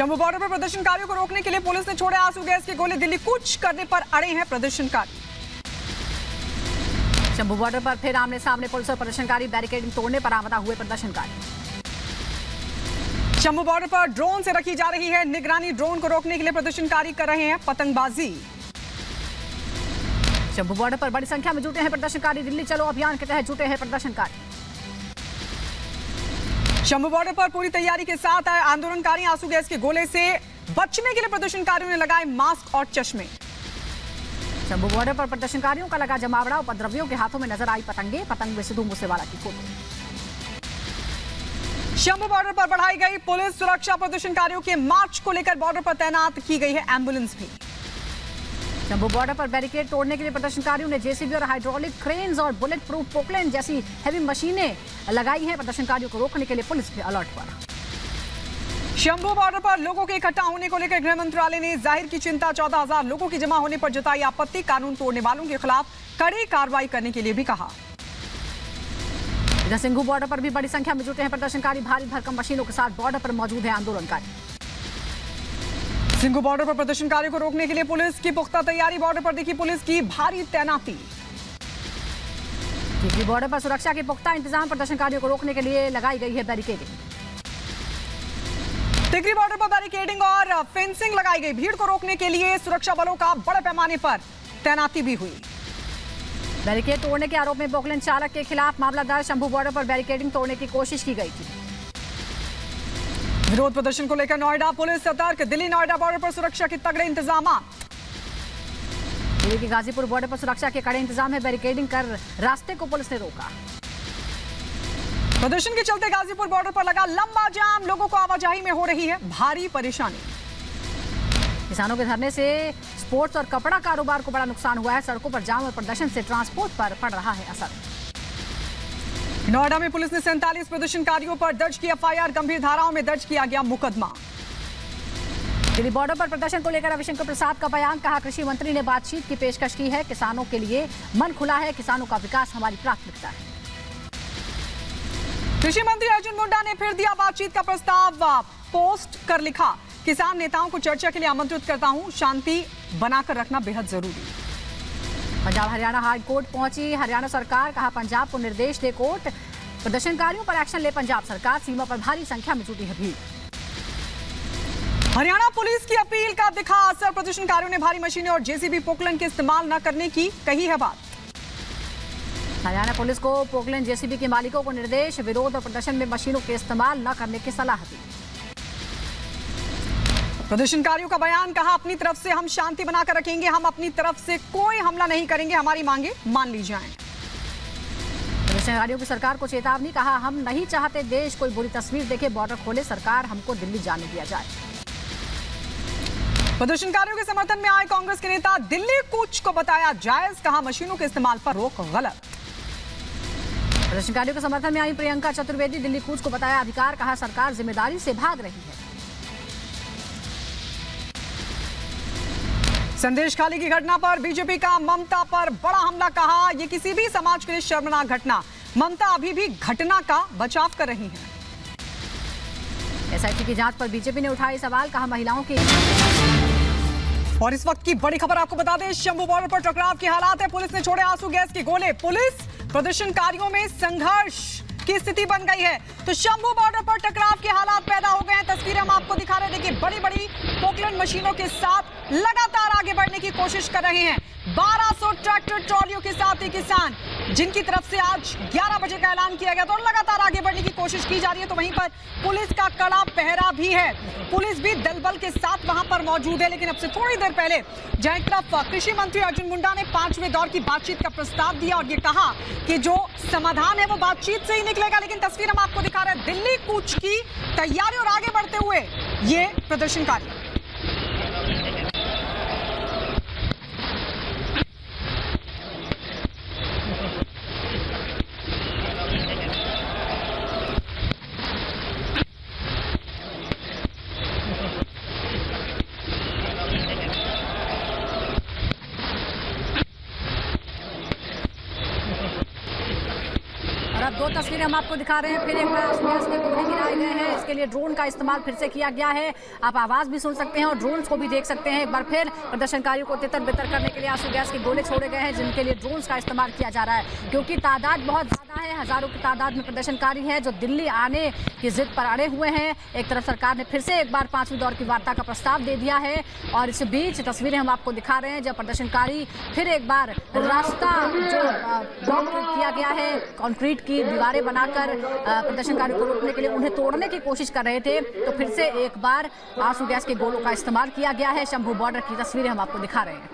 Jammu border पर प्रदर्शनकारियों को रोकने के लिए पुलिस ने छोड़े आंसू गैस के गोले। दिल्ली कूच करने पर अड़े हैं प्रदर्शनकारी। जम्मू बॉर्डर पर फिर आमने सामने पुलिस और प्रदर्शनकारी। बैरिकेडिंग तोड़ने पर आमदा हुए प्रदर्शनकारी। जम्मू बॉर्डर पर ड्रोन से रखी जा रही है निगरानी। ड्रोन को रोकने के लिए प्रदर्शनकारी कर रहे हैं पतंगबाजी। जम्मू बॉर्डर पर बड़ी संख्या में जुटे हैं प्रदर्शनकारी। दिल्ली चलो अभियान के तहत जुटे हैं प्रदर्शनकारी। जम्मू बॉर्डर पर पूरी तैयारी के साथ आए आंदोलनकारी। आंसू गैस के गोले से बचने के लिए प्रदर्शनकारियों ने लगाए मास्क और चश्मे। जम्मू बॉर्डर पर प्रदर्शनकारियों का लगा जमावड़ा। उपद्रवियों के हाथों में नजर आई पतंगे। पतंग में सिद्धू मूसेवाला की फोटो। जम्मू बॉर्डर पर बढ़ाई गई पुलिस सुरक्षा। प्रदर्शनकारियों के मार्च को लेकर बॉर्डर पर तैनात की गई है एम्बुलेंस भी। जम्मू बॉर्डर पर बैरिकेड तोड़ने के लिए प्रदर्शनकारियों ने जेसीबी और हाइड्रोलिक क्रेन्स और बुलेट प्रूफ पोकलैंड जैसी हैवी मशीनें लगाई हैं। प्रदर्शनकारियों को रोकने के लिए पुलिस भी अलर्ट पर। जम्मू बॉर्डर पर लोगों के इकट्ठा होने को लेकर गृह मंत्रालय ने जाहिर की चिंता। 14,000 लोगों की जमा होने पर जताई आपत्ति। कानून तोड़ने वालों के खिलाफ कड़ी कार्रवाई करने के लिए भी कहा। इधर सिंघू बॉर्डर पर भी बड़ी संख्या में जुटे हैं प्रदर्शनकारी। भारी भरकम मशीनों के साथ बॉर्डर पर मौजूद है आंदोलनकारी। सिंघू बॉर्डर पर प्रदर्शनकारियों को रोकने के लिए पुलिस की पुख्ता तैयारी। बॉर्डर पर देखी पुलिस की भारी तैनाती। टिकरी बॉर्डर पर सुरक्षा के पुख्ता इंतजाम। प्रदर्शनकारियों को रोकने के लिए लगाई गई है बैरिकेडिंग। टिकरी बॉर्डर पर बैरिकेडिंग और फेंसिंग लगाई गई। भीड़ को रोकने के लिए सुरक्षा बलों का बड़े पैमाने पर तैनाती भी हुई। बैरिकेड तोड़ने के आरोप में पोकलैंड चालक के खिलाफ मामला दर्ज। शंभू बॉर्डर पर बैरिकेडिंग तोड़ने की कोशिश की गई थी। विरोध प्रदर्शन को लेकर नोएडा पुलिस सतर्क। दिल्ली नोएडा बॉर्डर पर सुरक्षा के तगड़े इंतजाम। दिल्ली के गाजीपुर बॉर्डर पर सुरक्षा के कड़े इंतजाम है। बैरिकेडिंग कर रास्ते को पुलिस ने रोका। प्रदर्शन के चलते गाजीपुर बॉर्डर पर लगा लंबा जाम। लोगों को आवाजाही में हो रही है भारी परेशानी। किसानों के धरने से स्पोर्ट्स और कपड़ा कारोबार को बड़ा नुकसान हुआ है। सड़कों पर जाम और प्रदर्शन से ट्रांसपोर्ट पर पड़ रहा है असर। नोएडा में पुलिस ने 47 प्रदर्शनकारियों पर दर्ज की एफआईआर। गंभीर धाराओं में दर्ज किया गया मुकदमा। दिल्ली बॉर्डर पर प्रदर्शन को लेकर रविशंकर प्रसाद का बयान। कहा कृषि मंत्री ने बातचीत की पेशकश की है। किसानों के लिए मन खुला है। किसानों का विकास हमारी प्राथमिकता है। कृषि मंत्री अर्जुन मुंडा ने फिर दिया बातचीत का प्रस्ताव। पोस्ट कर लिखा, किसान नेताओं को चर्चा के लिए आमंत्रित करता हूं। शांति बनाकर रखना बेहद जरूरी। पंजाब हरियाणा हाई कोर्ट पहुंची हरियाणा सरकार। कहा पंजाब को निर्देश दे कोर्ट। प्रदर्शनकारियों पर एक्शन ले पंजाब सरकार। सीमा पर भारी संख्या में जुटी है भीड़। हरियाणा पुलिस की अपील का दिखा असर। प्रदर्शनकारियों ने भारी मशीनें और जेसीबी पोकलैंड के इस्तेमाल न करने की कही है बात। हरियाणा पुलिस को पोकलैंड जेसीबी के मालिकों को निर्देश। विरोध और प्रदर्शन में मशीनों के इस्तेमाल न करने की सलाह दी। प्रदर्शनकारियों का बयान। कहा अपनी तरफ से हम शांति बनाकर रखेंगे। हम अपनी तरफ से कोई हमला नहीं करेंगे। हमारी मांगे मान ली जाएं। प्रदर्शनकारियों की सरकार को चेतावनी। कहा हम नहीं चाहते देश कोई बुरी तस्वीर देखे। बॉर्डर खोले सरकार, हमको दिल्ली जाने दिया जाए। प्रदर्शनकारियों के समर्थन में आए कांग्रेस के नेता। दिल्ली कूच को बताया जायज। कहा मशीनों के इस्तेमाल पर रोक गलत। प्रदर्शनकारियों के समर्थन में आई प्रियंका चतुर्वेदी। दिल्ली कूच को बताया अधिकार। कहा सरकार जिम्मेदारी से भाग रही है। संदेश खाली की घटना पर बीजेपी का ममता पर बड़ा हमला। कहा यह किसी भी समाज के लिए शर्मनाक घटना। ममता अभी भी घटना का बचाव कर रही हैं। एसआईटी की जांच पर बीजेपी ने उठाए सवाल। कहा महिलाओं की। और इस वक्त की बड़ी खबर आपको बता दें, शंभू बॉर्डर पर टकराव के हालात है। पुलिस ने छोड़े आंसू गैस के गोले। पुलिस प्रदर्शनकारियों में संघर्ष की स्थिति बन गई है। तो शंभू बॉर्डर पर टकराव के हालात पैदा हो गए हैं। तस्वीरें हम आपको दिखा रहे हैं। देखिए बड़ी बड़ी पोकलैंड मशीनों के साथ लगातार आगे बढ़ने की कोशिश कर रहे हैं। 1200 ट्रैक्टर ट्रॉलियों के साथ ही किसान, जिनकी तरफ से आज 11 बजे का ऐलान किया गया था, और लगातार आगे बढ़ने की कोशिश की जा रही है। तो वहीं पर पुलिस का कड़ा पहरा भी है। पुलिस भी दलबल के साथ वहां पर मौजूद है। लेकिन अब से थोड़ी देर पहले जहां एक तरफ कृषि मंत्री अर्जुन मुंडा ने 5वें दौर की बातचीत का प्रस्ताव दिया और ये कहा कि जो समाधान है वो बातचीत से ही निकलेगा। लेकिन तस्वीर हम आपको दिखा रहे हैं दिल्ली कूच की तैयारी और आगे बढ़ते हुए ये प्रदर्शनकारी। दो तस्वीरें हम आपको दिखा रहे हैं। फिर एक बार आंसू गैस के गोले गिराए गए हैं। इसके लिए ड्रोन का इस्तेमाल फिर से किया गया है। आप आवाज भी सुन सकते हैं और ड्रोन्स को भी देख सकते हैं। एक बार फिर प्रदर्शनकारियों को तितर बितर करने के लिए आंसू गैस के गोले छोड़े गए हैं, जिनके लिए ड्रोन्स का इस्तेमाल किया जा रहा है, क्योंकि तादाद बहुत ज्यादा है। हजारों की तादाद में प्रदर्शनकारी हैं जो दिल्ली आने की जिद पर अड़े हुए हैं। एक तरफ सरकार ने फिर से एक बार 5वीं दौर की वार्ता का प्रस्ताव दे दिया है और इस बीच तस्वीरें हम आपको दिखा रहे हैं जब प्रदर्शनकारी फिर एक बार रास्ता जो ब्लॉक किया गया है, कंक्रीट की दीवारें बनाकर प्रदर्शनकारियों को रोकने के लिए उन्हें तोड़ने की कोशिश कर रहे थे, तो फिर से एक बार आंसू गैस के गोलों का इस्तेमाल किया गया है। शंभू बॉर्डर की तस्वीरें हम आपको दिखा रहे हैं।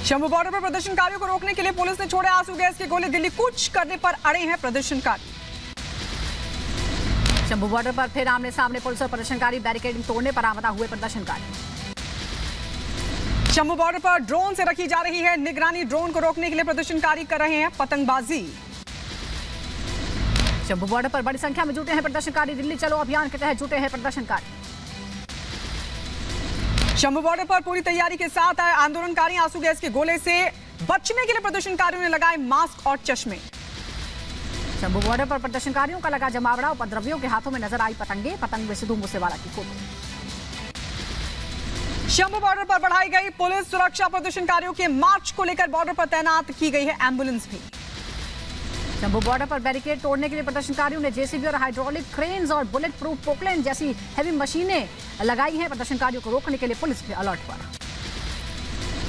शंभू बॉर्डर पर प्रदर्शनकारियों को रोकने के लिए पुलिस ने छोड़े आंसू गैस के गोले। दिल्ली कूच करने पर अड़े हैं प्रदर्शनकारी। शंभू बॉर्डर पर फिर आमने सामने पुलिस और प्रदर्शनकारी, बैरिकेडिंग तोड़ने पर आमदा हुए प्रदर्शनकारी। शंभू बॉर्डर पर ड्रोन से रखी जा रही है निगरानी। ड्रोन को रोकने के लिए प्रदर्शनकारी कर रहे हैं पतंगबाजी। शंभू बॉर्डर पर बड़ी संख्या में जुटे हैं प्रदर्शनकारी। दिल्ली चलो अभियान के तहत जुटे हैं प्रदर्शनकारी। शंभू बॉर्डर पर पूरी तैयारी के साथ आए आंदोलनकारी। आंसू गैस के गोले से बचने के लिए प्रदर्शनकारियों ने लगाए मास्क और चश्मे। शंभू बॉर्डर पर प्रदर्शनकारियों का लगा जमावड़ा। उपद्रवियों के हाथों में नजर आई पतंगे। पतंग में सिद्धू मूसेवाला की फोटो। शंभू बॉर्डर पर बढ़ाई गई पुलिस सुरक्षा। प्रदर्शनकारियों के मार्च को लेकर बॉर्डर पर तैनात की गई है एम्बुलेंस भी। शंभू बॉर्डर पर बैरिकेड तोड़ने के लिए प्रदर्शनकारियों ने जेसीबी और हाइड्रोलिक क्रेन्स और बुलेट प्रूफ पोकलैंड जैसी हैवी मशीनें लगाई हैं। प्रदर्शनकारियों को रोकने के लिए पुलिस भी अलर्ट पर।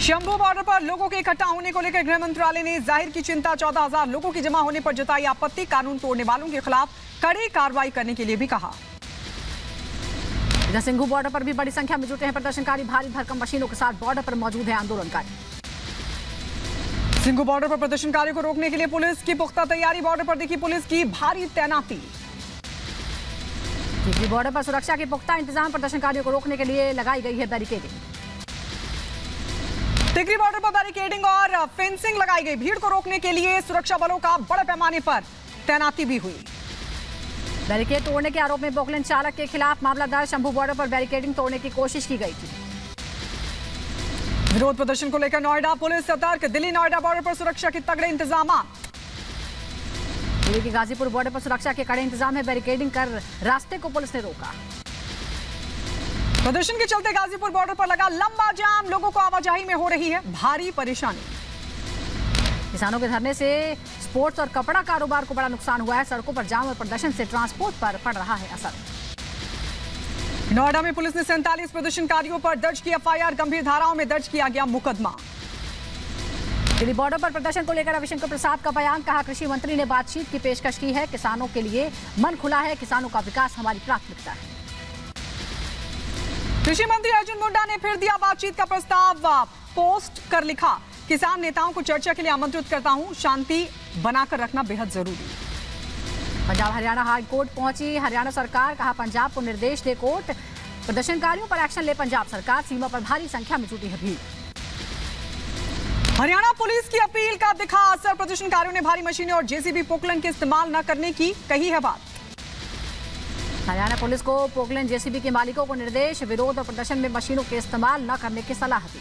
शंभू बॉर्डर पर लोगों के इकट्ठा होने को लेकर गृह मंत्रालय ने जाहिर की चिंता। 14,000 लोगों के जमा होने पर जताई आपत्ति। कानून तोड़ने वालों के खिलाफ कड़ी कार्रवाई करने के लिए भी कहा। इधर सिंघू बॉर्डर पर भी बड़ी संख्या में जुटे हैं प्रदर्शनकारी। भारी भरकम मशीनों के साथ बॉर्डर पर मौजूद है आंदोलनकारी। सिंघू बॉर्डर पर प्रदर्शनकारियों को रोकने के लिए पुलिस की पुख्ता तैयारी। बॉर्डर पर देखी पुलिस की भारी तैनाती। टिकरी बॉर्डर पर सुरक्षा के पुख्ता इंतजाम। प्रदर्शनकारियों को रोकने के लिए लगाई गई है बैरिकेडिंग। टिकरी बॉर्डर पर बैरिकेडिंग और फेंसिंग लगाई गई। भीड़ को रोकने के लिए सुरक्षा बलों का बड़े पैमाने पर तैनाती भी हुई। बैरिकेड तोड़ने के आरोप में पोकलैंड चालक के खिलाफ मामला दर्ज। शंभू बॉर्डर पर बैरिकेडिंग तोड़ने की कोशिश की गई थी। विरोध प्रदर्शन को लेकर नोएडा पुलिस सतर्क। दिल्ली नोएडा बॉर्डर पर सुरक्षा के तगड़े इंतजाम। दिल्ली के गाजीपुर बॉर्डर पर सुरक्षा के कड़े इंतजाम है। बैरिकेडिंग कर रास्ते को पुलिस ने रोका। प्रदर्शन के चलते गाजीपुर बॉर्डर पर लगा लंबा जाम। लोगों को आवाजाही में हो रही है भारी परेशानी। किसानों के धरने से स्पोर्ट्स और कपड़ा कारोबार को बड़ा नुकसान हुआ है। सड़कों पर जाम और प्रदर्शन से ट्रांसपोर्ट पर पड़ रहा है असर। नोएडा में पुलिस ने 47 प्रदर्शनकारियों पर दर्ज की एफआईआर। गंभीर धाराओं में दर्ज किया गया मुकदमा। दिल्ली बॉर्डर पर प्रदर्शन को लेकर रविशंकर प्रसाद का बयान। कहा कृषि मंत्री ने बातचीत की पेशकश की है। किसानों के लिए मन खुला है। किसानों का विकास हमारी प्राथमिकता है। कृषि मंत्री अर्जुन मुंडा ने फिर दिया बातचीत का प्रस्ताव। पोस्ट कर लिखा, किसान नेताओं को चर्चा के लिए आमंत्रित करता हूं। शांति बनाकर रखना बेहद जरूरी। पंजाब हरियाणा हाई कोर्ट पहुंची हरियाणा सरकार। कहा पंजाब को निर्देश दे कोर्ट। प्रदर्शनकारियों पर एक्शन ले पंजाब सरकार। सीमा पर भारी संख्या में जुटी है भीड़। हरियाणा पुलिस की अपील का दिखा असर। प्रदर्शनकारियों ने भारी मशीनें और जेसीबी पोकलैंड के इस्तेमाल न करने की कही है बात। हरियाणा पुलिस को पोकलैंड जेसीबी के मालिकों को निर्देश। विरोध और प्रदर्शन में मशीनों के इस्तेमाल न करने की सलाह दी।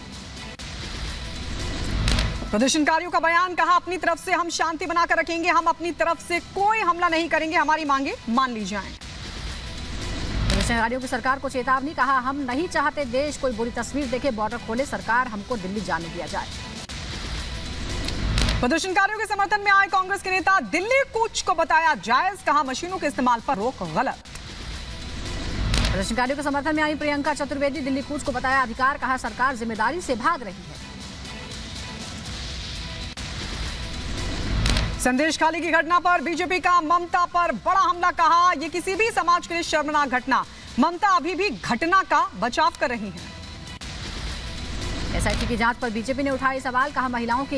प्रदर्शनकारियों का बयान। कहा अपनी तरफ से हम शांति बनाकर रखेंगे। हम अपनी तरफ से कोई हमला नहीं करेंगे। हमारी मांगे मान ली जाएं। प्रदर्शनकारियों की सरकार को चेतावनी। कहा हम नहीं चाहते देश कोई बुरी तस्वीर देखे। बॉर्डर खोले सरकार, हमको दिल्ली जाने दिया जाए। प्रदर्शनकारियों के समर्थन में आए कांग्रेस के नेता। दिल्ली कूच को बताया जायज। कहा मशीनों के इस्तेमाल पर रोक गलत। प्रदर्शनकारियों के समर्थन में आई प्रियंका चतुर्वेदी। दिल्ली कूच को बताया अधिकार। कहा सरकार जिम्मेदारी से भाग रही है। संदेश खाली की घटना पर बीजेपी का ममता पर बड़ा हमला। कहा यह किसी भी समाज के लिए शर्मनाक घटना। ममता अभी भी घटना का बचाव कर रही हैं। एसआईटी की जांच पर बीजेपी ने उठाई सवाल। कहा महिलाओं की